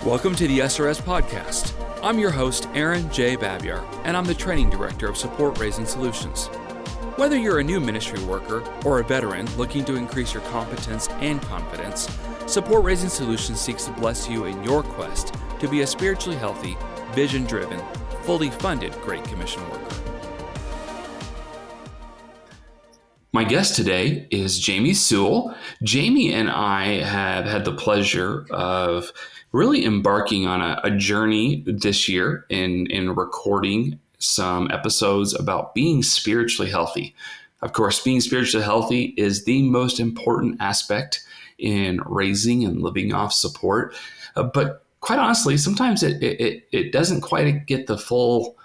Welcome to the SRS Podcast. I'm your host, Aaron J. Babyar, and I'm the Training Director of Support Raising Solutions. Whether you're a new ministry worker or a veteran looking to increase your competence and confidence, Support Raising Solutions seeks to bless you in your quest to be a spiritually healthy, vision-driven, fully funded Great Commission worker. My guest today is Jamie Suel. Jamie and I have had the pleasure of really embarking on a journey this year in recording some episodes about being spiritually healthy. Of course, being spiritually healthy is the most important aspect in raising and living off support. But quite honestly, sometimes it doesn't quite get the full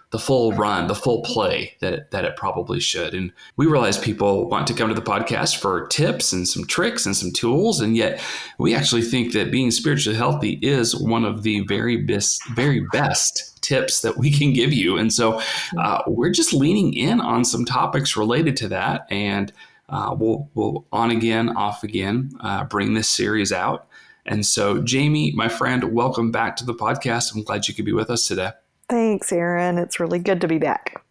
run, the full play that it probably should. And we realize people want to come to the podcast for tips and some tricks and some tools. And yet we actually think that being spiritually healthy is one of the very best tips that we can give you. And so we're just leaning in on some topics related to that. And we'll on again, off again, bring this series out. And so, Jamie, my friend, welcome back to the podcast. I'm glad you could be with us today. Thanks, Aaron. It's really good to be back.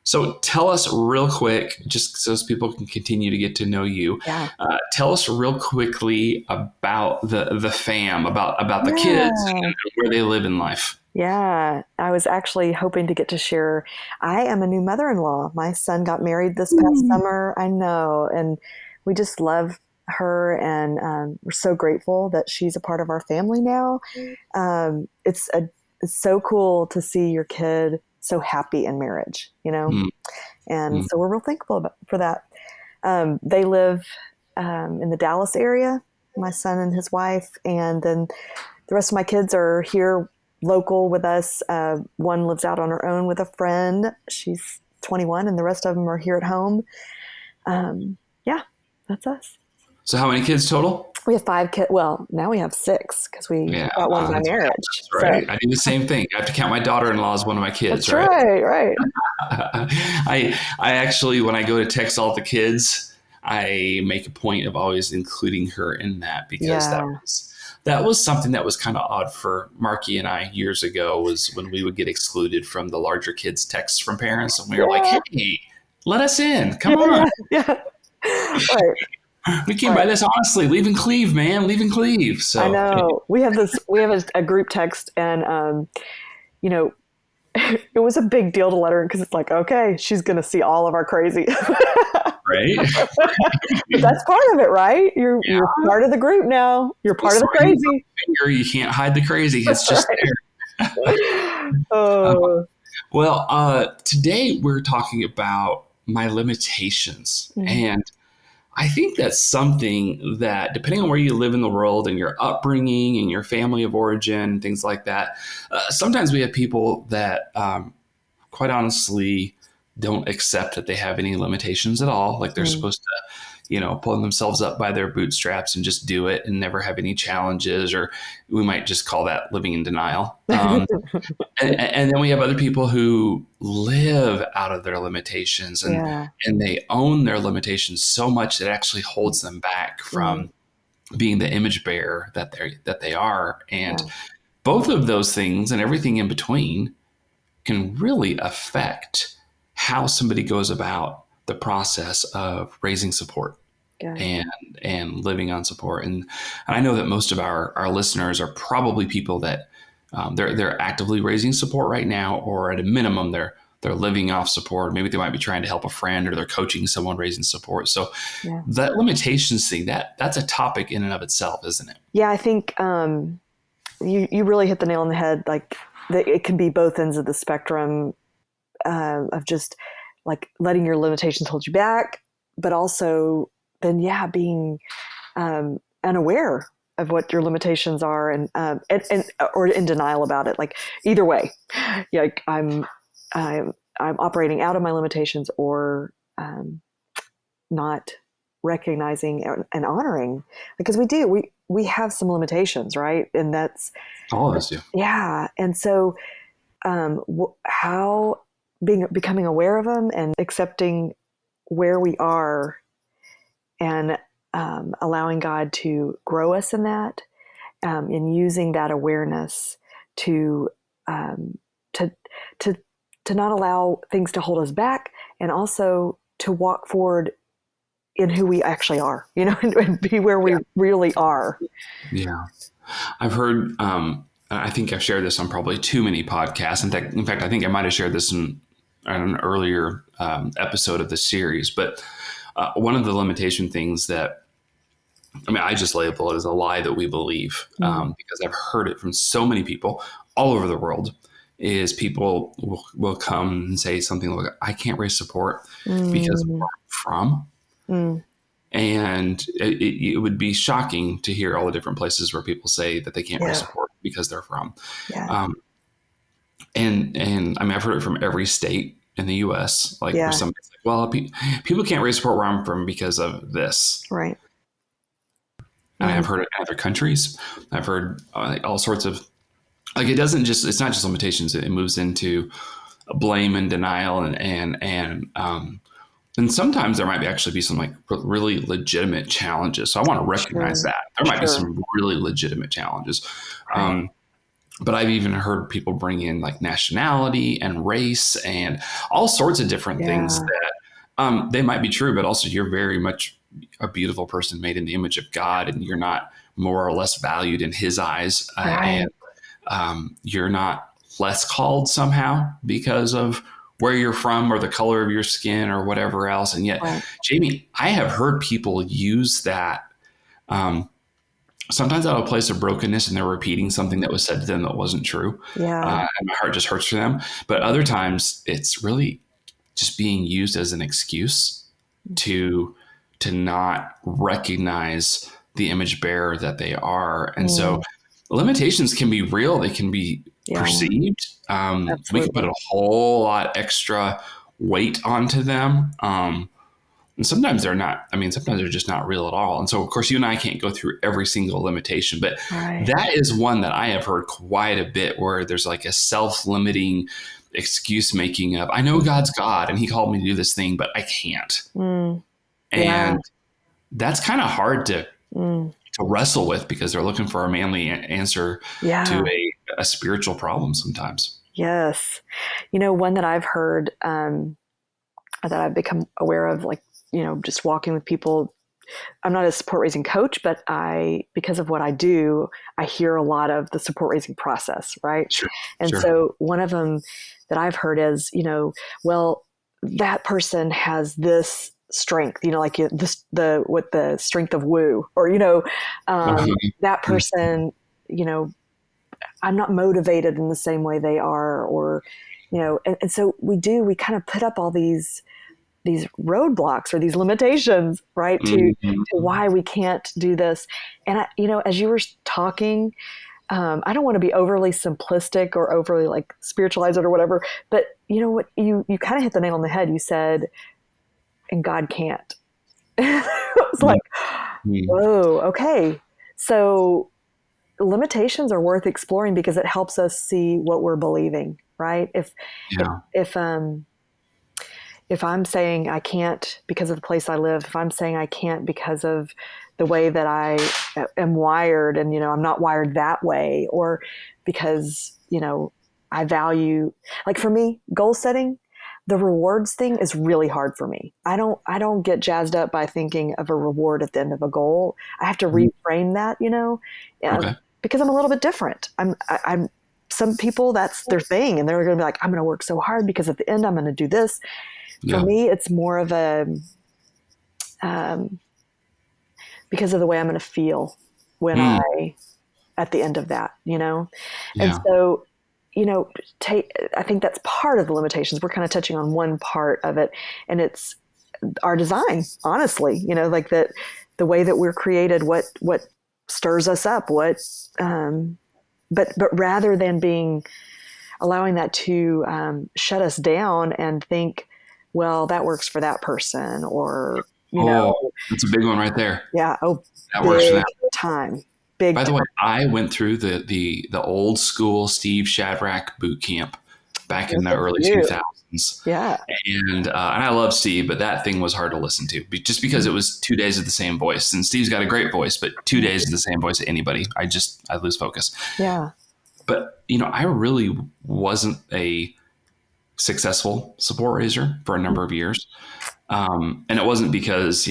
So tell us real quick, just so people can continue to get to know you. Yeah. Tell us real quickly about the fam, about the kids and where they live in life. Yeah, I was actually hoping to get to share. I am a new mother-in-law. My son got married this past summer. I know. And we just love her. And we're so grateful that she's a part of our family now. It's so cool to see your kid so happy in marriage, you know? And so we're real thankful for that. They live in the Dallas area, my son and his wife, and then the rest of my kids are here local with us. One lives out on her own with a friend. She's 21, and the rest of them are here at home. Yeah, that's us. So how many kids total? We have 5 kids. Well, now we have 6 because we got one by marriage. That's right. So, I do the same thing. I have to count my daughter-in-law as one of my kids. That's right. I actually, when I go to text all the kids, I make a point of always including her in that because that was something that was kind of odd for Marky and I years ago, was when we would get excluded from the larger kids' texts from parents, and we were like, "Hey, let us in! Come on!" Right. We came by this honestly. Leave and cleave, man. Leave and cleave. So I know we have a group text, and it was a big deal to let her in because it's like, okay, she's going to see all of our crazy. Right. But that's part of it, right? You're part of the group now. You're part of the crazy. You can't hide the crazy. It's just there. Today we're talking about my limitations. And I think that's something that, depending on where you live in the world and your upbringing and your family of origin, things like that, sometimes we have people that, quite honestly, don't accept that they have any limitations at all. Like they're supposed to, pull themselves up by their bootstraps and just do it and never have any challenges, or we might just call that living in denial. And then we have other people who live out of their limitations and they own their limitations so much that it actually holds them back from being the image bearer that they are. And both of those things and everything in between can really affect how somebody goes about the process of raising support and living on support. And I know that most of our listeners are probably people that they're actively raising support right now, or at a minimum, they're living off support. Maybe they might be trying to help a friend, or they're coaching someone raising support. So that limitations thing, that's a topic in and of itself, isn't it? Yeah, I think you really hit the nail on the head. Like it can be both ends of the spectrum of just like letting your limitations hold you back, but also then being unaware of what your limitations are and or in denial about it. Like either way, like I'm operating out of my limitations, or not recognizing and honoring, because we have some limitations, right? And that's all of us do. Yeah. And so how becoming aware of them and accepting where we are, and allowing God to grow us in that, in using that awareness to um, to to to not allow things to hold us back, and also to walk forward in who we actually are, and be where we really are. Yeah. I've heard, I think I've shared this on probably too many podcasts. In fact, I think I might have shared this in an earlier episode of the series. But one of the limitation things that, I just label it as a lie that we believe, because I've heard it from so many people all over the world, is people will come and say something like, I can't raise support because of where I'm from. Mm. And it would be shocking to hear all the different places where people say that they can't raise support because they're from. Yeah. And I've heard it from every state in the U.S. Like, where somebody's like, well, people can't raise support where I'm from because of this. Right. And I've heard it in other countries. I've heard all sorts of, like, it's not just limitations. It moves into blame and denial and sometimes there might actually be some like really legitimate challenges. So I want to recognize that there might be some really legitimate challenges. Right. But I've even heard people bring in like nationality and race and all sorts of different things that they might be true, but also you're very much a beautiful person made in the image of God, and you're not more or less valued in His eyes. And you're not less called somehow because of where you're from or the color of your skin or whatever else. And yet, Jamie, I have heard people use that sometimes out of a place of brokenness, and they're repeating something that was said to them that wasn't true. And my heart just hurts for them. But other times it's really just being used as an excuse to not recognize the image bearer that they are. And so limitations can be real. They can be perceived. We can put a whole lot extra weight onto them. And sometimes they're not. Sometimes they're just not real at all. And so, of course, you and I can't go through every single limitation, but that is one that I have heard quite a bit, where there's like a self-limiting excuse making of, I know God's God and He called me to do this thing, but I can't. And that's kind of hard to wrestle with, because they're looking for a manly answer to a spiritual problem sometimes. Yes. One that I've heard, that I've become aware of, like, just walking with people. I'm not a support raising coach, but because of what I do, I hear a lot of the support raising process. Right. Sure. So one of them that I've heard is, well, that person has this strength, like the strength of woo, or, that person, I'm not motivated in the same way they are, or, and so we kind of put up all these roadblocks or these limitations, right, to why we can't do this. And as you were talking, I don't want to be overly simplistic or overly like spiritualize it or whatever, but you know what, you kind of hit the nail on the head. You said, and God can't. It was like, whoa, okay. So limitations are worth exploring because it helps us see what we're believing, right? If I'm saying I can't because of the place I live, if I'm saying I can't because of the way that I am wired, and, I'm not wired that way, or because, I value, like for me, goal setting, the rewards thing is really hard for me. I don't get jazzed up by thinking of a reward at the end of a goal. I have to reframe that, because I'm a little bit different. I'm some people, that's their thing, and they're going to be like, I'm going to work so hard because at the end I'm going to do this. For me, it's more of a, because of the way I'm going to feel when at the end of that, And so, I think that's part of the limitations. We're kind of touching on one part of it, and it's our design, honestly, like that, the way that we're created, what stirs us up, but rather than allowing that to shut us down and think, well, that works for that person, or, that's a big one right there. Yeah. Oh, that works for that time. Big. By the way, I went through the old school Steve Shadrack boot camp back in the early 2000s. listens. Yeah. And I love Steve, but that thing was hard to listen to just because it was 2 days of the same voice. And Steve's got a great voice, but 2 days of the same voice, anybody, I lose focus. Yeah. But, I really wasn't a successful support raiser for a number of years. And it wasn't because,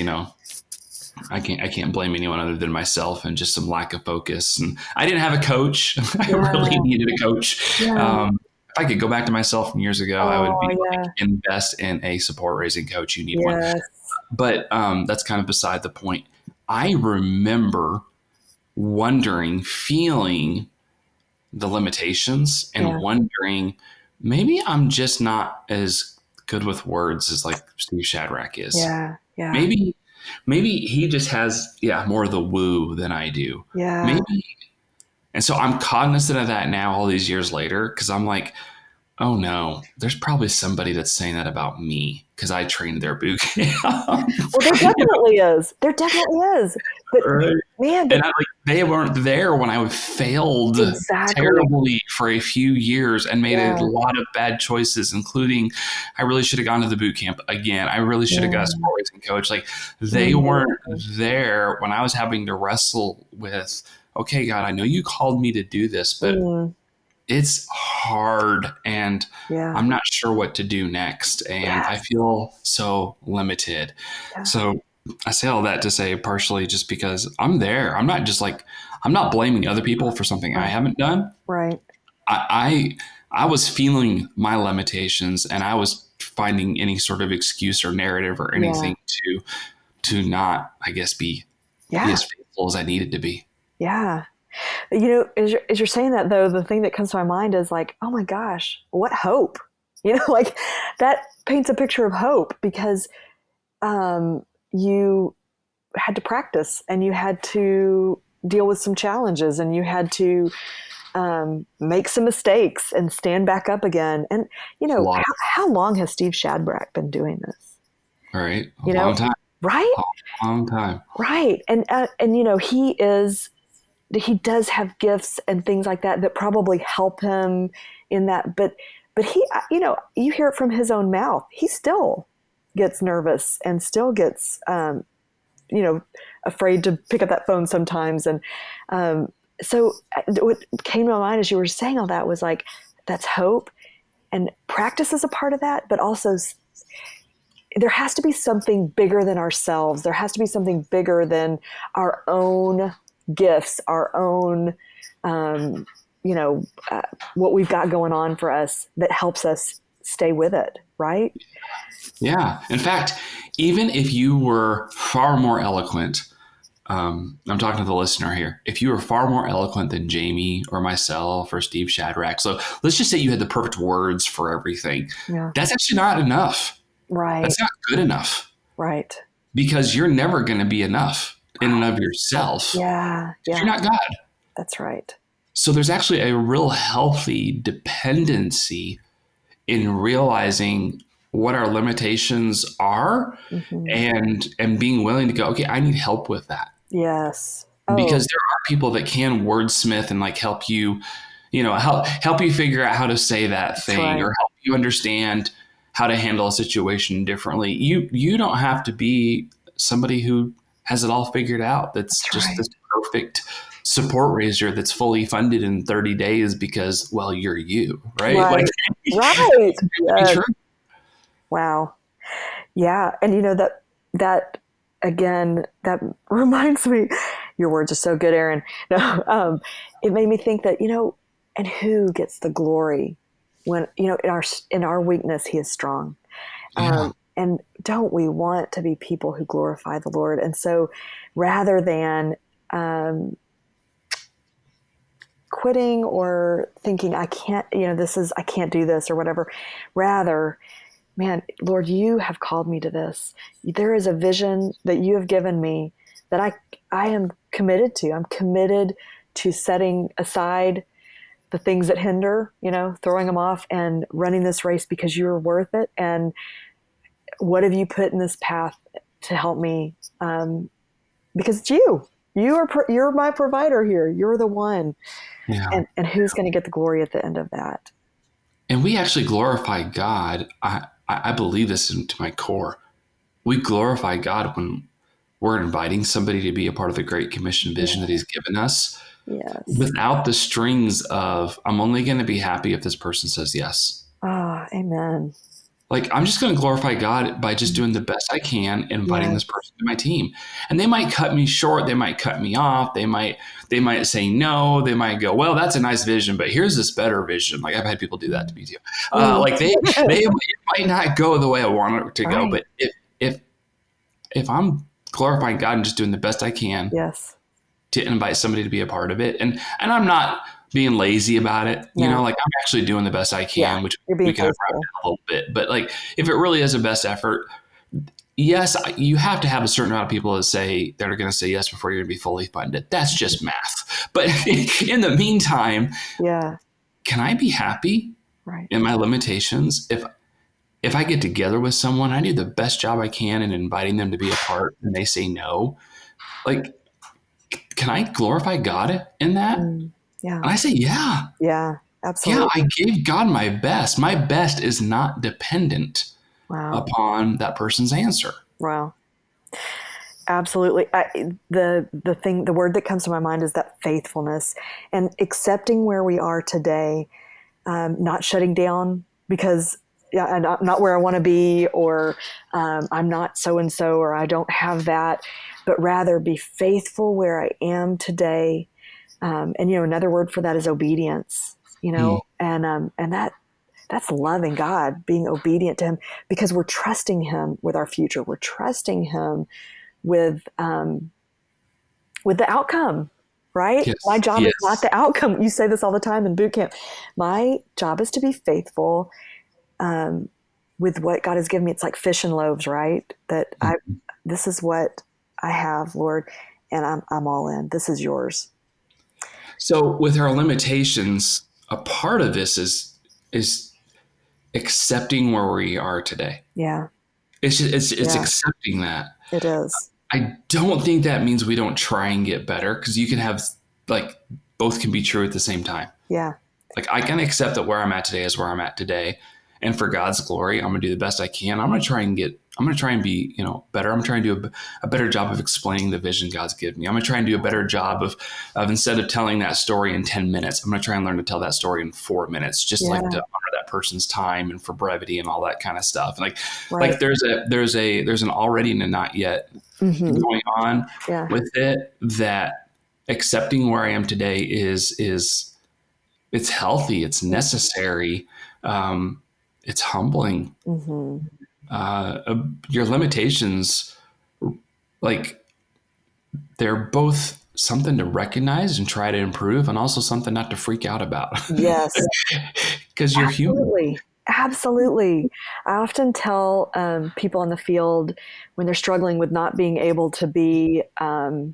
I can't blame anyone other than myself and just some lack of focus. And I didn't have a coach. I really needed a coach. Yeah. If I could go back to myself from years ago, I would be yeah. invest in a support raising coach. You need one. Yes. But that's kind of beside the point. I remember wondering, feeling the limitations and wondering, maybe I'm just not as good with words as like Steve Shadrack is. Yeah. Yeah. Maybe he just has, more of the woo than I do. Yeah. Maybe. And so I'm cognizant of that now all these years later, because I'm like, oh no, there's probably somebody that's saying that about me because I trained their boot camp. Well, there definitely is. There definitely is. But right. man, and they weren't there when I failed terribly for a few years and made a lot of bad choices, including I really should have gone to the boot camp again. I really should have got a sport racing coach. Like they weren't there when I was having to wrestle with, okay, God, I know you called me to do this, but it's hard and I'm not sure what to do next. And I feel so limited. Yeah. So I say all that to say partially just because I'm there. I'm not just like, I'm not blaming other people for something I haven't done. Right. I was feeling my limitations and I was finding any sort of excuse or narrative or anything to not, I guess, be as faithful as I needed to be. Yeah. As you're saying that, though, the thing that comes to my mind is like, oh my gosh, what hope? Like that paints a picture of hope because you had to practice and you had to deal with some challenges and you had to make some mistakes and stand back up again. And, how long has Steve Shadrack been doing this? Right. A long time. Right? A long time. Right. And he does have gifts and things like that probably help him in that. But he, you hear it from his own mouth. He still gets nervous and still gets, afraid to pick up that phone sometimes. And so what came to my mind as you were saying all that was like, that's hope. And practice is a part of that, but also there has to be something bigger than ourselves. There has to be something bigger than our own gifts, our own, what we've got going on for us that helps us stay with it, right? Yeah. In fact, even if you were far more eloquent, I'm talking to the listener here, if you were far more eloquent than Jamie or myself or Steve Shadrack, so let's just say you had the perfect words for everything. Yeah. That's actually not enough. Right. That's not good enough. Right. Because you're never going to be enough in and of yourself. Yeah. You're not God. That's right. So there's actually a real healthy dependency in realizing what our limitations are and being willing to go, okay, I need help with that. Yes. Because there are people that can wordsmith and like help you, help you figure out how to say that thing or help you understand how to handle a situation differently. You don't have to be somebody who has it all figured out. That's just this perfect support raiser that's fully funded in 30 days because, well, you're you, right? Right. Right. Yes. True. Wow. Yeah. And that again, that reminds me, your words are so good, Aaron. No, it made me think that, and who gets the glory when, in our weakness, he is strong. Yeah. And don't we want to be people who glorify the Lord? And so rather than quitting or thinking, I can't do this or whatever, rather, man, Lord, you have called me to this. There is a vision that you have given me that I am committed to. I'm committed to setting aside the things that hinder, throwing them off and running this race because you're worth it. And what have you put in this path to help me? Because it's you. You're my provider here. You're the one. Yeah. And who's going to get the glory at the end of that? And we actually glorify God. I believe this into my core. We glorify God when we're inviting somebody to be a part of the Great Commission vision that he's given us Yes. without the strings of, I'm only going to be happy if this person says yes. Ah, amen. Like, I'm just going to glorify God by just doing the best I can and inviting Yes. this person to my team. And they might cut me short. They might cut me off. They might say no. They might go, well, that's a nice vision, but here's this better vision. Like, I've had people do that to me too. Like they it might not go the way I want it to go. Right. But if I'm glorifying God and just doing the best I can Yes. to invite somebody to be a part of it, and I'm not being lazy about it, No. like I'm actually doing the best I can, which You're being we can wrap faithful. down a little bit. But like, if it really is a best effort, yes, you have to have a certain amount of people that are going to say yes before you're going to be fully funded. That's just math. But in the meantime, Yeah. can I be happy Right. in my limitations if I get together with someone, I do the best job I can in inviting them to be a part, and they say no? Like, can I glorify God in that? Yeah. And I say, yeah. Yeah. Yeah, Absolutely. I gave God my best. My best is not dependent Wow. upon that person's answer. Wow. Absolutely. The word that comes to my mind is that faithfulness and accepting where we are today, not shutting down because I'm not where I want to be, or I'm not so-and-so, or I don't have that, but rather be faithful where I am today. And, another word for that is obedience, and that's loving God, being obedient to him, because we're trusting him with our future. We're trusting him with the outcome, right? Yes. My job is not Yes. the outcome. You say this all the time in boot camp. My job is to be faithful with what God has given me. It's like fish and loaves, right? That this is what I have, Lord, and I'm all in. This is yours. So with our limitations, a part of this is accepting where we are today. Yeah, It's yeah, accepting that. it is. I don't think that means we don't try and get better, because you can have, like, both can be true at the same time. Yeah, Like, I can accept that where I'm at today is where I'm at today. And for God's glory, I'm going to do the best I can. I'm going to try and be, better. I'm going to try and do a better job of explaining the vision God's given me. I'm going to try and do a better job of instead of telling that story in 10 minutes, I'm going to try and learn to tell that story in 4 minutes, just like to honor that person's time and for brevity and all that kind of stuff. And like there's an already and a not yet going on with it, that accepting where I am today is it's healthy, it's necessary, it's humbling. Your limitations, like, they're both something to recognize and try to improve, and also something not to freak out about. yes, Because you're human. Absolutely. I often tell people in the field when they're struggling with not being able to be, out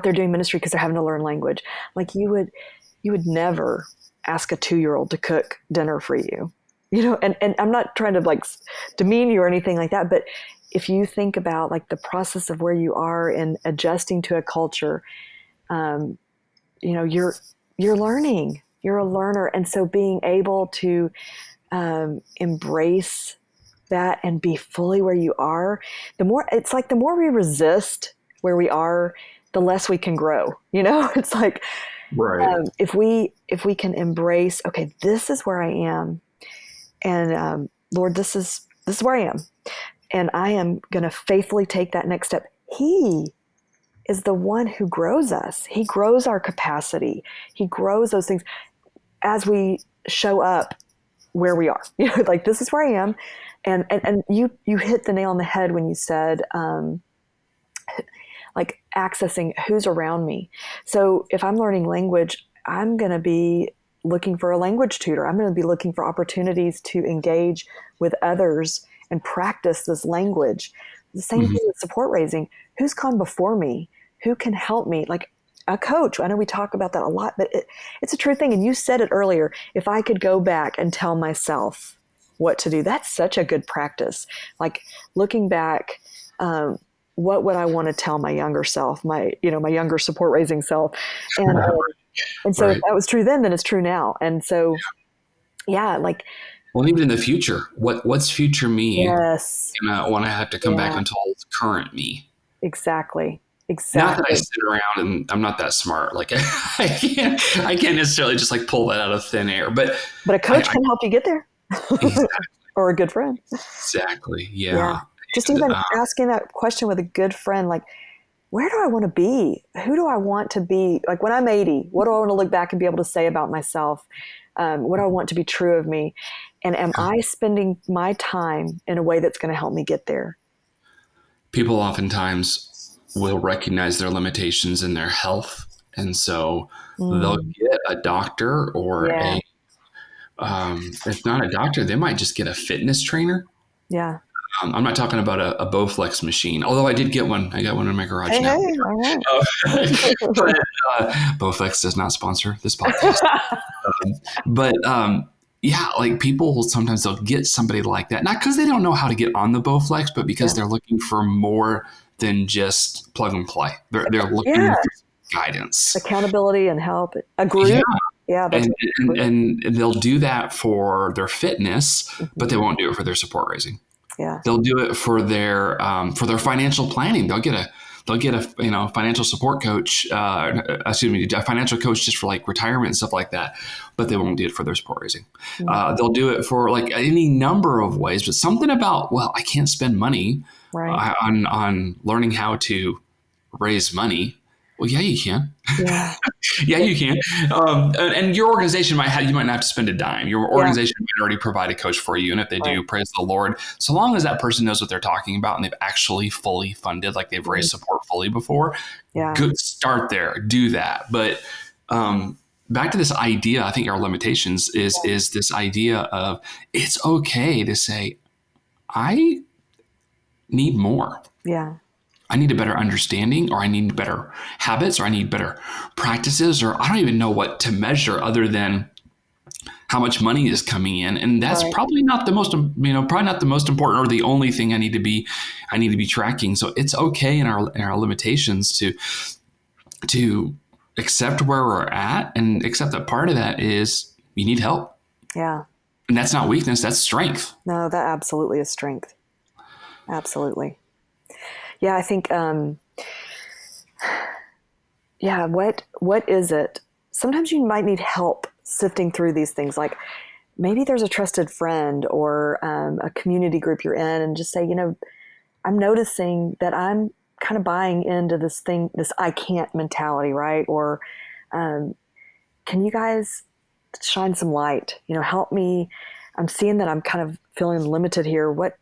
there doing ministry because they're having to learn language. Like, you would never ask a 2-year-old to cook dinner for you, and I'm not trying to like demean you or anything like that, but if you think about like the process of where you are in adjusting to a culture, you're learning. You're a learner. And so being able to embrace that and be fully where you are, the more we resist where we are, the less we can grow. It's like, Right. if we can embrace, okay, this is where I am, and Lord, this is where I am, and I am going to faithfully take that next step. He is the one who grows us. He grows our capacity. He grows those things as we show up where we are. Like, this is where I am, and you hit the nail on the head when you said, like, accessing who's around me. So if I'm learning language, I'm going to be looking for a language tutor. I'm going to be looking for opportunities to engage with others and practice this language. The same thing with support raising. Who's gone before me? Who can help me? Like a coach. I know we talk about that a lot, but it's a true thing. And you said it earlier. If I could go back and tell myself what to do, that's such a good practice. Like, looking back, what would I want to tell my younger self, my younger support raising self? And so if that was true then it's true now. And so Yeah. Like, Well, even in the future, what's future me yes. when I have to come back Yeah, and tell current me? exactly. Not that I Exactly. sit around and I'm not that smart. Like I can't necessarily just like pull that out of thin air. But But a coach I can help you get there. Or a good friend. exactly, Yeah. yeah. Just And even asking that question with a good friend, like, where do I want to be? Who do I want to be? Like when I'm 80, what do I want to look back and be able to say about myself? What do I want to be true of me? And am I spending my time in a way that's going to help me get there? people oftentimes will recognize their limitations in their health, and so they'll Mm, get a doctor or yeah. a if not a doctor, they might just get a fitness trainer. Yeah. I'm not talking about a Bowflex machine, although I did get one. I got one in my garage Hey, now. hey, all right. Uh, but Bowflex does not sponsor this podcast. But yeah, like people will sometimes they'll get somebody like that, not because they don't know how to get on the Bowflex, but because Yeah. they're looking for more than just plug and play. They're looking Yeah. for guidance. Accountability and help. A Yeah, group. Yeah, that's and, a group. and they'll do that for their fitness, but Mhm. they won't do it for their support raising. Yeah. They'll do it for their financial planning. They'll get a financial support coach. Excuse me, a financial coach just for like retirement and stuff like that. But they won't do it for their support raising. Mm, They'll do it for like any number of ways. But something about I can't spend money right. on learning how to raise money. Well, yeah, you can. Yeah. Yeah, you can. And your organization you might not have to spend a dime. Your Yeah. organization might already provide a coach for you. And if they Right. do, praise the Lord. So long as that person knows what they're talking about and they've actually fully funded, like they've Mhm. raised support fully before, Yeah. good start there. Do that. But back to this idea, I think our limitations is this idea of it's okay to say, I need more. Yeah. I need a better understanding, or I need better habits, or I need better practices, or I don't even know what to measure other than how much money is coming in. And that's Right. probably not the most, probably not the most important or the only thing I need to be tracking. So it's okay in our limitations to accept where we're at and accept that part of that is you need help. Yeah. And that's not weakness, that's strength. No, that absolutely is strength. Absolutely. Yeah, I think yeah, what is it? Sometimes you might need help sifting through these things. Like maybe there's a trusted friend or a community group you're in, and just say, I'm noticing that I'm kind of buying into this thing, this I can't mentality, right? Or um, can you guys shine some light? Help me. I'm seeing that I'm kind of feeling limited here. What?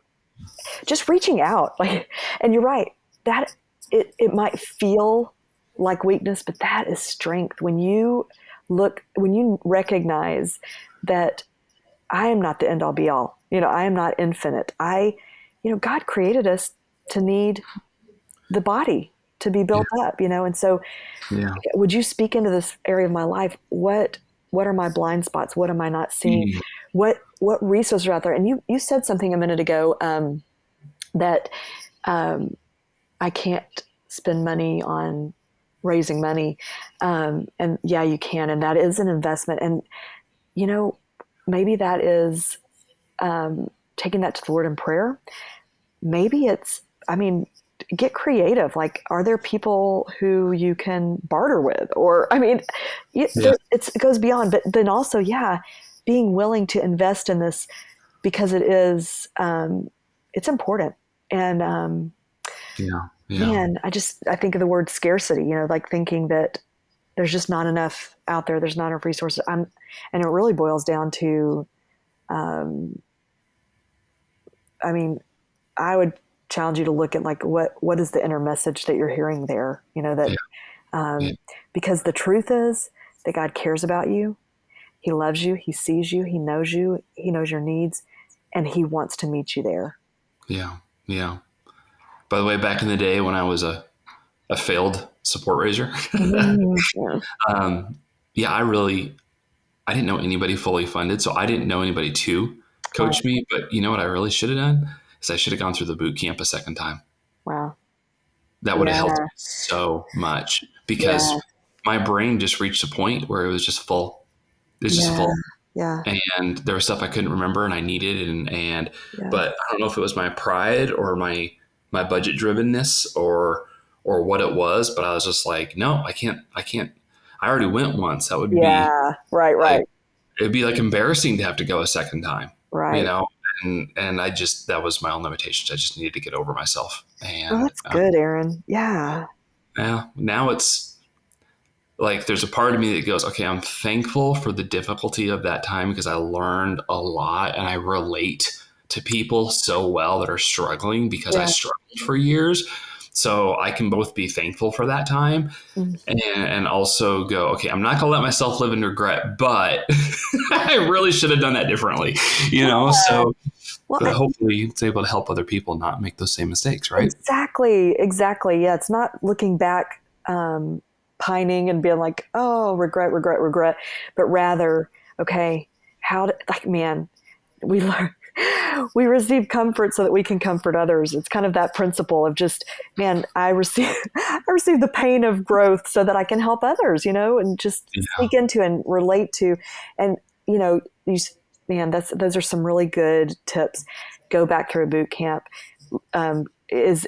Just reaching out, like, and you're right, that it might feel like weakness, but that is strength. When you recognize that I am not the end all be all. I am not infinite. God created us to need the body to be Yeah. built up, and so Yeah. would you speak into this area of my life? What are my blind spots? What am I not seeing? Mm. What resources are out there? And you said something a minute ago, that I can't spend money on raising money. And yeah, you can. And that is an investment. And, you know, maybe that is taking that to the Lord in prayer. Maybe get creative. Like, are there people who you can barter with? Or, Yeah. it goes beyond. But then also, yeah, being willing to invest in this because it's important. And, Yeah. Yeah. man, I think of the word scarcity, like thinking that there's just not enough out there. There's not enough resources. And it really boils down to, um, I mean, I would challenge you to look at like, what is the inner message that you're hearing there? Yeah. Yeah. Because the truth is that God cares about you. He loves you. He sees you. He knows you. He knows your needs, and he wants to meet you there. Yeah. Yeah. By the way, back in the day when I was a failed support raiser, Yeah. um, yeah, I didn't know anybody fully funded, so I didn't know anybody to Right. coach me. But you know what I really should have done is I should have gone through the boot camp a second time. Wow. That would have helped Yeah. me so much because Yeah. my brain just reached a point where it was just full. It's just Yeah. full. Yeah. and there was stuff I couldn't remember and I needed, Yeah. but I don't know if it was my pride or my budget drivenness or what it was, but I was just like, no, I can't. I already went once. That would be Yeah. Right. like, Right. it'd be like embarrassing to have to go a second time, you Right. know? And that was my own limitations. I just needed to get over myself. Well, And that's good, Aaron. Yeah. yeah, now it's like, there's a part of me that goes, okay, I'm thankful for the difficulty of that time because I learned a lot and I relate to people so well that are struggling because I Yeah. struggled for years. So I can both be thankful for that time Mm. and also go, okay, I'm not going to let myself live in regret, but I really should have done that differently, you know? Yeah. So, Well, but hopefully it's able to help other people not make those same mistakes, right? exactly. Exactly. Yeah. It's not looking back, pining and being like, oh, regret, regret, regret, but rather, okay, how did, like, man, we learn, we receive comfort so that we can comfort others. It's kind of that principle of just, man, I receive the pain of growth so that I can help others, and just Yeah. speak into and relate to, and, you, man, those are some really good tips. Go back through a boot camp.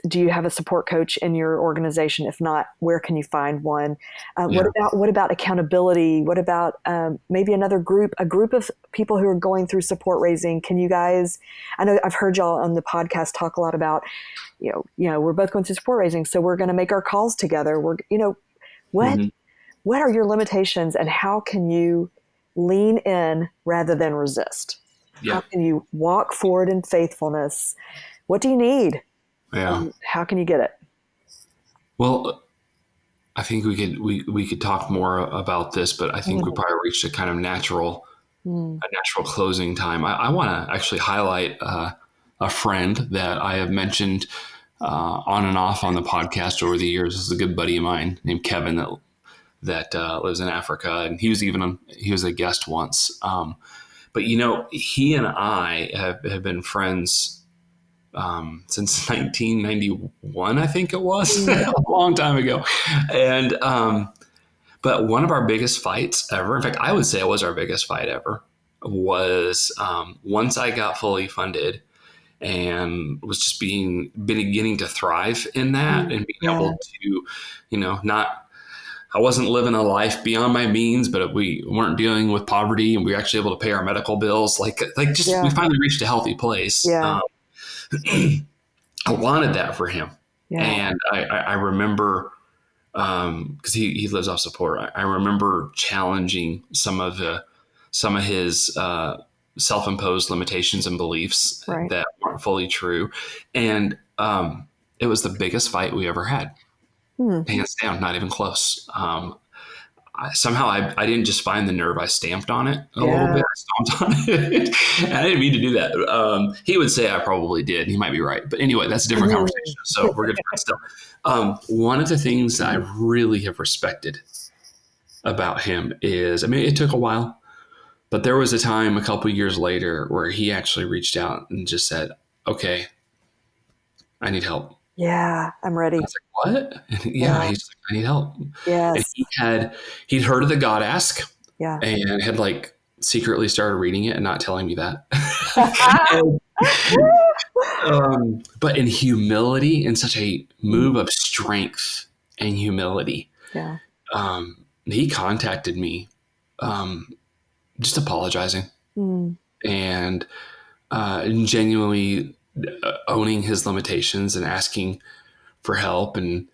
Do you have a support coach in your organization? If not, where can you find one? Yeah. What about accountability? What about maybe another group, a group of people who are going through support raising? Can you guys? I know I've heard y'all on the podcast talk a lot about, we're both going through support raising, so we're going to make our calls together. What Mm-hmm. what are your limitations, and how can you lean in rather than resist? How Yeah. can you walk forward in faithfulness? What do you need? Yeah. How can you get it? Well, I think we could talk more about this, but I think we Mm, probably reached a kind of mm, a natural closing time. I want to actually highlight a friend that I have mentioned on and off on the podcast over the years. This is a good buddy of mine named Kevin that lives in Africa, and he was a guest once. But he and I have been friends since 1991, I think it was mm. a long time ago. And but one of our biggest fights ever, in fact, I would say it was our biggest fight ever, was once I got fully funded and was just beginning to thrive in that and being Yeah, able to, not. I wasn't living a life beyond my means, but we weren't dealing with poverty, and we were actually able to pay our medical bills. Just we yeah, finally reached a healthy place. yeah, I wanted that for him, yeah, and I remember because he lives off support. I remember challenging some of his self-imposed limitations and beliefs right. that weren't fully true, and it was the biggest fight we ever had, Hmm. hands down, not even close. Somehow I didn't just find the nerve. I stamped on it a little Yeah. bit. I stomped on it. And I didn't mean to do that. He would say I probably did. He might be right. But anyway, that's a different conversation. Mhm. So we're good friends still. One of the things that I really have respected about him is, I mean, it took a while, but there was a time a couple years later where he actually reached out and just said, okay, I need help. Yeah, I'm I ready. was like, what? And yeah, Yeah. he's like, I need help. And Yes. he'd heard of the God Ask Yeah. and had like secretly started reading it and not telling me that. And, but in humility, in such a move of strength and humility, Yeah. he contacted me, um, just apologizing Mm. and genuinely owning his limitations and asking for help. And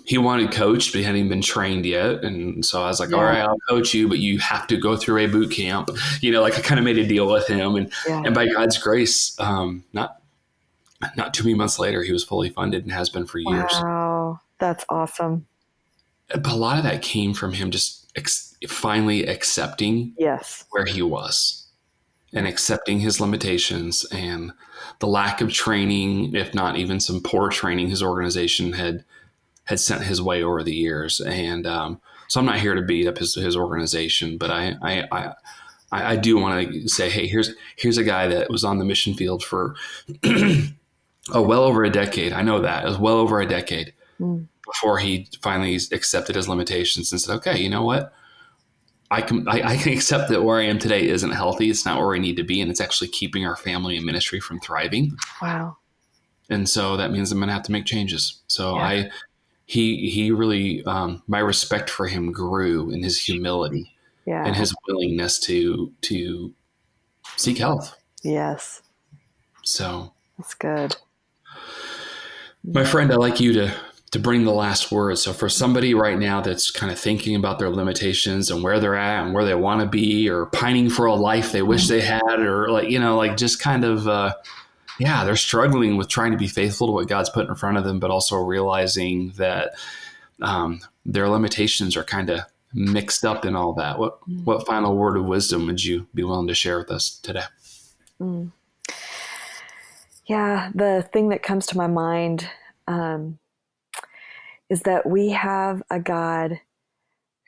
he wanted coached, but he hadn't even been trained yet. And so I was like, all Yeah. right, I'll coach you, but you have to go through a boot camp. Like I kind of made a deal with him. Yeah. And by God's grace, not too many months later, he was fully funded and has been for years. Wow. That's awesome. But a lot of that came from him just finally accepting Yes. where he was and accepting his limitations and the lack of training, if not even some poor training his organization had sent his way over the years. And so I'm not here to beat up his organization, but I do want to say, hey, here's a guy that was on the mission field for well over a decade. I know that it was well over a decade Mm. before he finally accepted his limitations and said, okay, you know what? I can accept that where I am today isn't healthy. It's not where I need to be. And it's actually keeping our family and ministry from thriving. Wow. And so that means I'm going to have to make changes. So Yeah. he really, my respect for him grew in his humility Yeah. and his willingness to seek health. Yes. So That's good. my friend, I'd like you to bring the last word. So for somebody right now that's kind of thinking about their limitations and where they're at and where they want to be, or pining for a life they wish they had, or like just kind of, they're struggling with trying to be faithful to what God's put in front of them, but also realizing that their limitations are kind of mixed up in all that. What final word of wisdom would you be willing to share with us today? Mm. Yeah, the thing that comes to my mind is that we have a God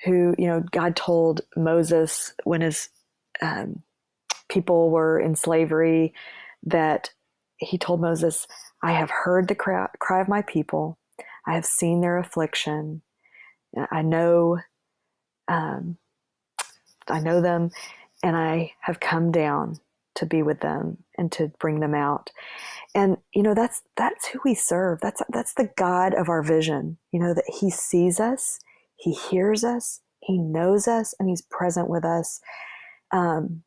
who, God told Moses when his people were in slavery, that he told Moses, I have heard the cry of my people. I have seen their affliction. I know them, and I have come down to be with them and to bring them out. And that's who we serve. That's the God of our vision. That He sees us, He hears us, He knows us, and He's present with us. And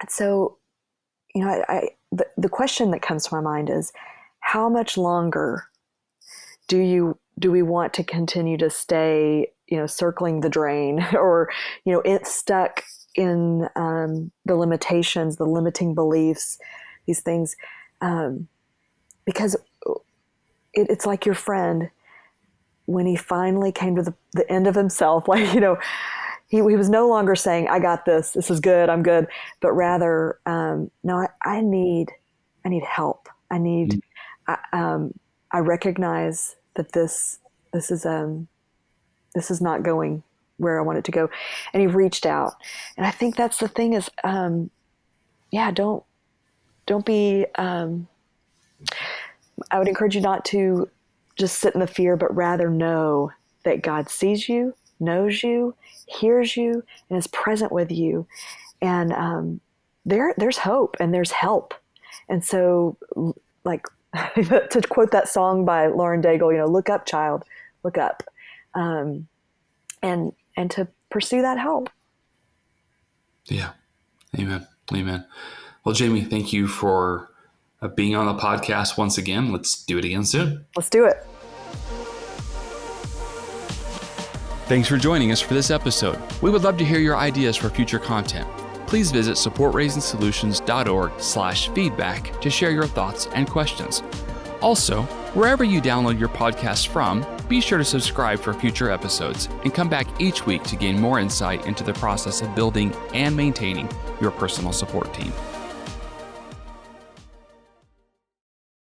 so, the question that comes to my mind is, how much longer do we want to continue to stay, circling the drain, or it's stuck in the limitations, the limiting beliefs, these things, because it's like your friend, when he finally came to the end of himself, he was no longer saying, I got this is good, I'm good, but rather, no, I need help. I recognize that this is not going where I want it to go. And he reached out. And I think that's the thing is, don't be, I would encourage you not to just sit in the fear, but rather know that God sees you, knows you, hears you, and is present with you. And there's hope and there's help. And so, like, to quote that song by Lauren Daigle, look up, child, look up, and to pursue that help. Yeah. Amen. Well, Jamie, thank you for being on the podcast once again. Let's do it again soon. Let's do it. Thanks for joining us for this episode. We would love to hear your ideas for future content. Please visit supportraisingsolutions.org/feedback to share your thoughts and questions. Also, wherever you download your podcast from, be sure to subscribe for future episodes and come back each week to gain more insight into the process of building and maintaining your personal support team.